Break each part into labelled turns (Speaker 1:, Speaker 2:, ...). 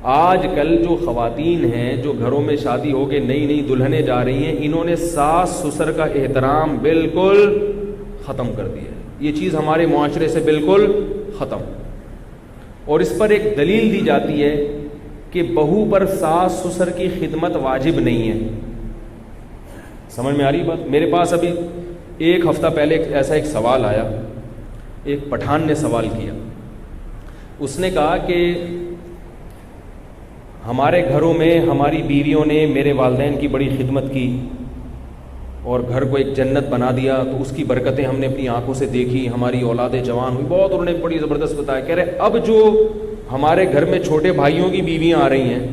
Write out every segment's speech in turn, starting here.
Speaker 1: آج کل جو خواتین ہیں جو گھروں میں شادی ہو کے نئی نئی دلہنیں جا رہی ہیں، انہوں نے ساس سسر کا احترام بالکل ختم کر دیا ہے. یہ چیز ہمارے معاشرے سے بالکل ختم. اور اس پر ایک دلیل دی جاتی ہے کہ بہو پر ساس سسر کی خدمت واجب نہیں ہے. سمجھ میں آ رہی بات؟ میرے پاس ابھی ایک ہفتہ پہلے ایسا ایک سوال آیا. ایک پٹھان نے سوال کیا. اس نے کہا کہ ہمارے گھروں میں ہماری بیویوں نے میرے والدین کی بڑی خدمت کی اور گھر کو ایک جنت بنا دیا، تو اس کی برکتیں ہم نے اپنی آنکھوں سے دیکھی، ہماری اولادیں جوان ہوئی. بہت انہوں نے بڑی زبردست بتایا. کہہ رہے اب جو ہمارے گھر میں چھوٹے بھائیوں کی بیویاں آ رہی ہیں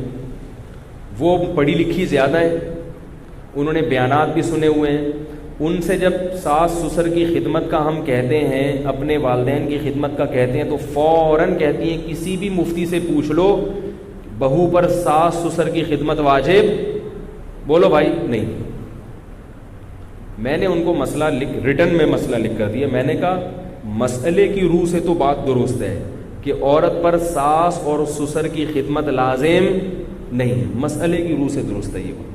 Speaker 1: وہ پڑھی لکھی زیادہ ہیں، انہوں نے بیانات بھی سنے ہوئے ہیں. ان سے جب ساس سسر کی خدمت کا ہم کہتے ہیں، اپنے والدین کی خدمت کا کہتے ہیں، تو فوراً کہتی ہیں کسی بھی مفتی سے پوچھ لو بہو پر ساس سسر کی خدمت واجب؟ بولو بھائی نہیں. میں نے ان کو مسئلہ ریٹن میں مسئلہ لکھ کر دیا. میں نے کہا مسئلے کی روح سے تو بات درست ہے کہ عورت پر ساس اور سسر کی خدمت لازم نہیں، مسئلے کی روح سے درست ہے یہ بات.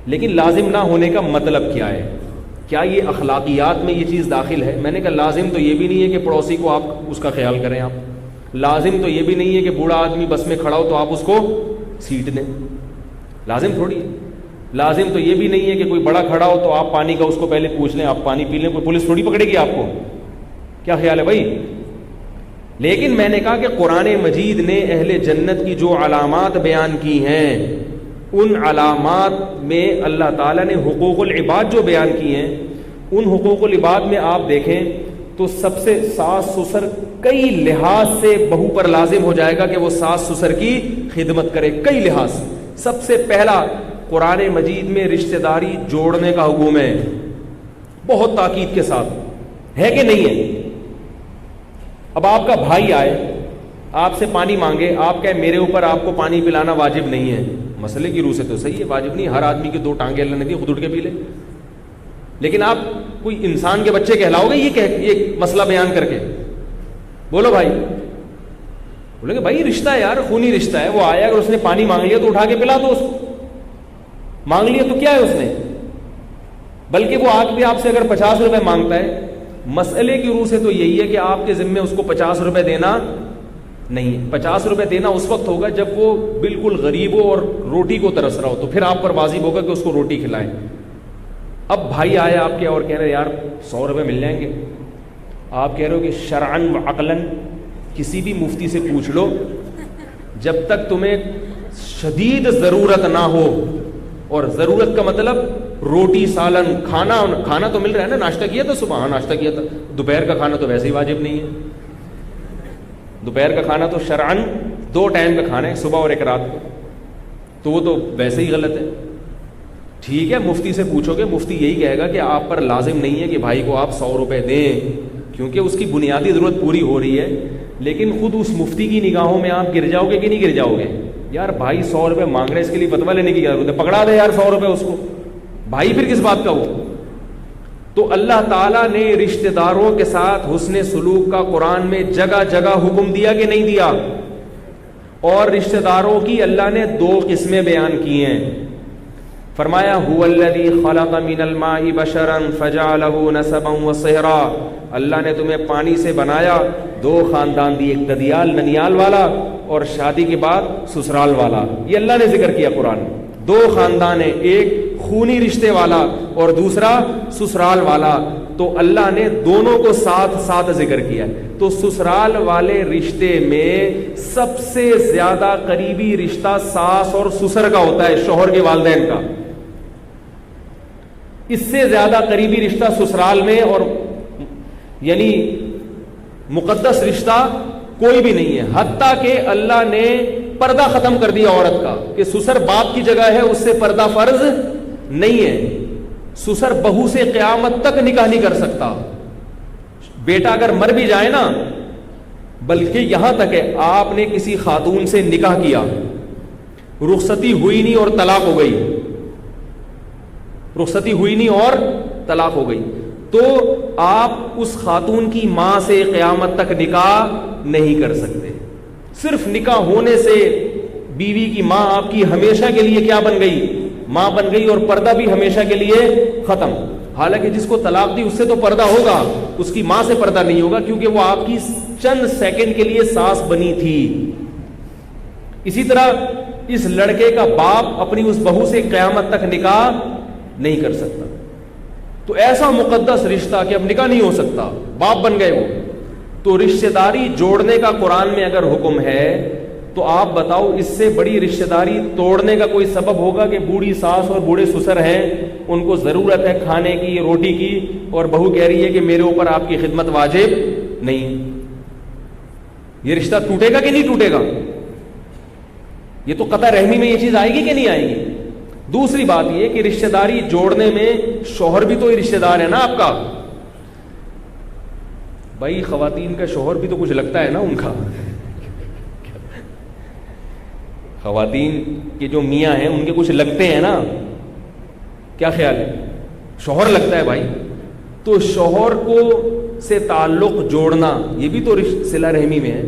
Speaker 1: لیکن لازم نہ ہونے کا مطلب کیا ہے؟ کیا یہ اخلاقیات میں یہ چیز داخل ہے؟ میں نے کہا لازم تو یہ بھی نہیں ہے کہ پڑوسی کو آپ اس کا خیال کریں. آپ لازم تو یہ بھی نہیں ہے کہ بوڑھا آدمی بس میں کھڑا ہو تو آپ اس کو سیٹ دیں. لازم تھوڑی ہے. لازم تو یہ بھی نہیں ہے کہ کوئی بڑا کھڑا ہو تو آپ پانی کا اس کو پہلے پوچھ لیں، آپ پانی پی لیں. کوئی پولیس تھوڑی پکڑے گی آپ کو. کیا خیال ہے بھائی؟ لیکن میں نے کہا کہ قرآن مجید نے اہل جنت کی جو علامات بیان کی ہیں، ان علامات میں اللہ تعالیٰ نے حقوق العباد جو بیان کی ہیں، ان حقوق العباد میں آپ دیکھیں تو سب سے ساس سسر کئی لحاظ سے بہو پر لازم ہو جائے گا کہ وہ ساس سسر کی خدمت کرے. کئی لحاظ سے. سب سے پہلا قرآن مجید میں رشتہ داری جوڑنے کا حکم ہے، بہت تاکید کے ساتھ. ہے کہ نہیں ہے؟ اب آپ کا بھائی آئے آپ سے پانی مانگے، آپ کہیں میرے اوپر آپ کو پانی پلانا واجب نہیں ہے. مسئلے کی روح سے تو صحیح ہے، واجب نہیں. ہر آدمی کی دو ٹانگیں اللہ نے دی، خود اٹھ کے پی لے. لیکن آپ کوئی انسان کے بچے کہلاؤ گے یہ مسئلہ بیان کر کے؟ بولو بھائی. بولیں گے بھائی رشتہ ہے یار، خونی رشتہ ہے. وہ آیا اگر اس نے پانی مانگ لیا تو اٹھا کے پلا دو اس کو. مانگ لیا تو کیا ہے اس نے؟ بلکہ وہ آج بھی آپ سے اگر 50 روپے مانگتا ہے، مسئلے کی روح سے تو یہی ہے کہ آپ کے ذمے اس کو 50 روپے دینا نہیں. 50 روپے دینا اس وقت ہوگا جب وہ بالکل غریب ہو اور روٹی کو ترس رہا ہو، تو پھر آپ پر واجب ہوگا کہ اس کو روٹی کھلائیں. اب بھائی آئے آپ کے اور کہہ رہے یار 100 روپے مل جائیں گے. آپ کہہ رہے ہو کہ شرعن و عقلاً کسی بھی مفتی سے پوچھ لو، جب تک تمہیں شدید ضرورت نہ ہو، اور ضرورت کا مطلب روٹی سالن کھانا تو مل رہا ہے نا. ناشتہ کیا تھا صبح؟ ہاں ناشتہ کیا تھا. دوپہر کا کھانا تو ویسے ہی واجب نہیں ہے. دوپہر کا کھانا تو شرعن 2 ٹائم کا کھانا ہے، صبح اور ایک رات کو، تو وہ تو ویسے ہی غلط ہے. ٹھیک ہے مفتی سے پوچھو گے، مفتی یہی کہے گا کہ آپ پر لازم نہیں ہے کہ بھائی کو آپ 100 روپے دیں، کیونکہ اس کی بنیادی ضرورت پوری ہو رہی ہے. لیکن خود اس مفتی کی نگاہوں میں آپ گر جاؤ گے کہ نہیں گر جاؤ گے؟ یار بھائی 100 روپے مانگ رہے، اس کے لیے فتویٰ لینے کی ضرورت ہے، پکڑا دے یار 100 روپے اس کو. بھائی پھر کس بات کا وہ؟ تو اللہ تعالیٰ نے رشتہ داروں کے ساتھ حسن سلوک کا قرآن میں جگہ جگہ حکم دیا کہ نہیں دیا؟ اور رشتہ داروں کی اللہ نے 2 قسمیں بیان کی ہیں. فرمایا هو الذی خلق من الماء بشرا فجعله نسبا وصہرا. اللہ نے تمہیں پانی سے بنایا، 2 خاندان دی، ایک ددیال ننیال والا اور شادی کے بعد سسرال والا. یہ اللہ نے ذکر کیا قرآن میں. 2 خاندان ہیں، ایک خونی رشتے والا اور دوسرا سسرال والا. تو اللہ نے دونوں کو ساتھ ساتھ ذکر کیا. تو سسرال والے رشتے میں سب سے زیادہ قریبی رشتہ ساس اور سسر کا ہوتا ہے، شوہر کے والدین کا. اس سے زیادہ قریبی رشتہ سسرال میں اور یعنی مقدس رشتہ کوئی بھی نہیں ہے. حتیٰ کہ اللہ نے پردہ ختم کر دیا عورت کا کہ سسر باپ کی جگہ ہے، اس سے پردہ فرض نہیں ہے. سسر بہو سے قیامت تک نکاح نہیں کر سکتا. بیٹا اگر مر بھی جائے نا، بلکہ یہاں تک ہے آپ نے کسی خاتون سے نکاح کیا، رخصتی ہوئی نہیں اور طلاق ہو گئی، رخصتی ہوئی نہیں اور طلاق ہو گئی، تو آپ اس خاتون کی ماں سے قیامت تک نکاح نہیں کر سکتے. صرف نکاح ہونے سے بیوی کی ماں آپ کی ہمیشہ کے لیے کیا بن گئی؟ ماں بن گئی، اور پردہ بھی ہمیشہ کے لیے ختم. حالانکہ جس کو طلاق دی اس سے تو پردہ ہوگا، اس کی ماں سے پردہ نہیں ہوگا، کیونکہ وہ آپ کی چند سیکنڈ کے لیے ساس بنی تھی. اسی طرح اس لڑکے کا باپ اپنی اس بہو سے قیامت تک نکاح نہیں کر سکتا. تو ایسا مقدس رشتہ کہ اب نکاح نہیں ہو سکتا، باپ بن گئے وہ. تو رشتہ داری جوڑنے کا قرآن میں اگر حکم ہے تو آپ بتاؤ اس سے بڑی رشتہ داری توڑنے کا کوئی سبب ہوگا کہ بوڑھی ساس اور بوڑھے سسر ہیں، ان کو ضرورت ہے کھانے کی، روٹی کی، اور بہو کہہ رہی ہے کہ میرے اوپر آپ کی خدمت واجب نہیں. یہ رشتہ ٹوٹے گا کہ نہیں ٹوٹے گا؟ یہ تو قطع رحمی میں یہ چیز آئے گی کہ نہیں آئے گی؟ دوسری بات یہ کہ رشتہ داری جوڑنے میں شوہر بھی تو رشتہ دار ہے نا آپ کا. بھائی خواتین کا شوہر بھی تو کچھ لگتا ہے نا ان کا. خواتین کے جو میاں ہیں ان کے کچھ لگتے ہیں نا. کیا خیال ہے؟ شوہر لگتا ہے بھائی. تو شوہر کو سے تعلق جوڑنا یہ بھی تو صلہ رحمی میں ہے.